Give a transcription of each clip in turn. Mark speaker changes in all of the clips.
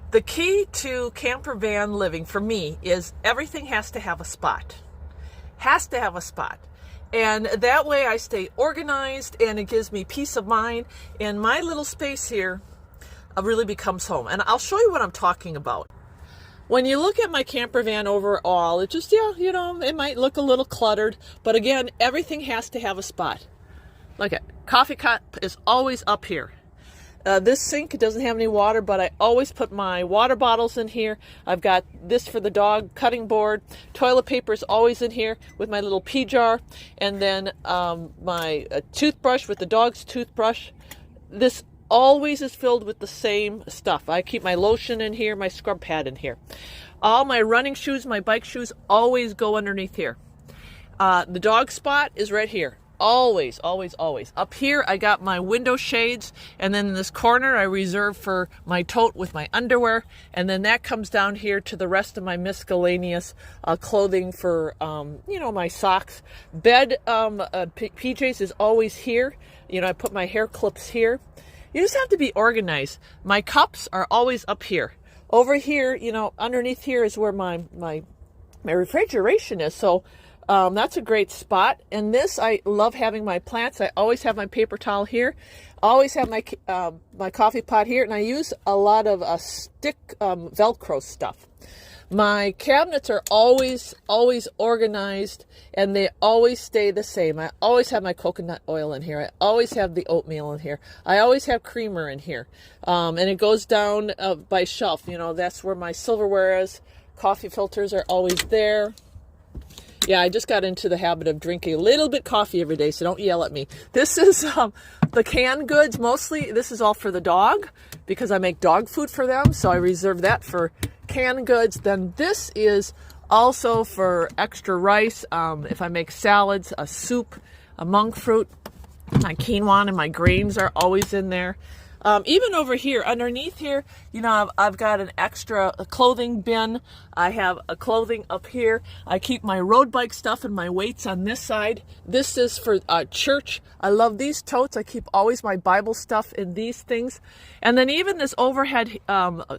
Speaker 1: The key to camper van living for me is everything has to have a spot. Has to have a spot. And that way I stay organized and it gives me peace of mind. And my little space here really becomes home. And I'll show you what I'm talking about. When you look at my camper van overall, it just, it might look a little cluttered. But again, everything has to have a spot. Look at coffee cup is always up here. This sink doesn't have any water, but I always put my water bottles in here. I've got this for the dog cutting board. Toilet paper is always in here with my little pee jar. And then my toothbrush with the dog's toothbrush. This always is filled with the same stuff. I keep my lotion in here, my scrub pad in here. All my running shoes, my bike shoes always go underneath here. The dog spot is right here. Always, always, always. Up here, I got my window shades, and then in this corner, I reserve for my tote with my underwear, and then that comes down here to the rest of my miscellaneous clothing for, my socks. Bed PJs is always here. I put my hair clips here. You just have to be organized. My cups are always up here. Over here, underneath here is where my refrigeration is, so that's a great spot. And this, I love having my plants. I always have my paper towel here. Always have my my coffee pot here. And I use a lot of stick Velcro stuff. My cabinets are always organized, and they always stay the same. I always have my coconut oil in here. I always have the oatmeal in here. I always have creamer in here. And it goes down by shelf. That's where my silverware is. Coffee filters are always there. Yeah, I just got into the habit of drinking a little bit coffee every day, so don't yell at me. This is the canned goods. Mostly, this is all for the dog because I make dog food for them, so I reserve that for canned goods. Then this is also for extra rice. If I make salads, a soup, a monk fruit, my quinoa and my grains are always in there. Even over here, underneath here, I've got an extra clothing bin. I have a clothing up here. I keep my road bike stuff and my weights on this side. This is for church. I love these totes. I keep always my Bible stuff in these things. And then even this overhead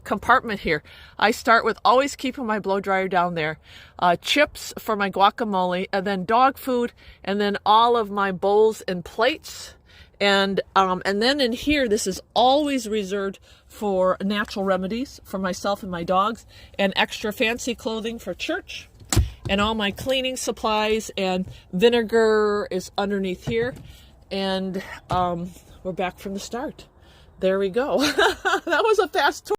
Speaker 1: compartment here, I start with always keeping my blow dryer down there. Chips for my guacamole, and then dog food, and then all of my bowls and plates. And then in here, this is always reserved for natural remedies for myself and my dogs, and extra fancy clothing for church, and all my cleaning supplies, and vinegar is underneath here. And we're back from the start. There we go. That was a fast tour.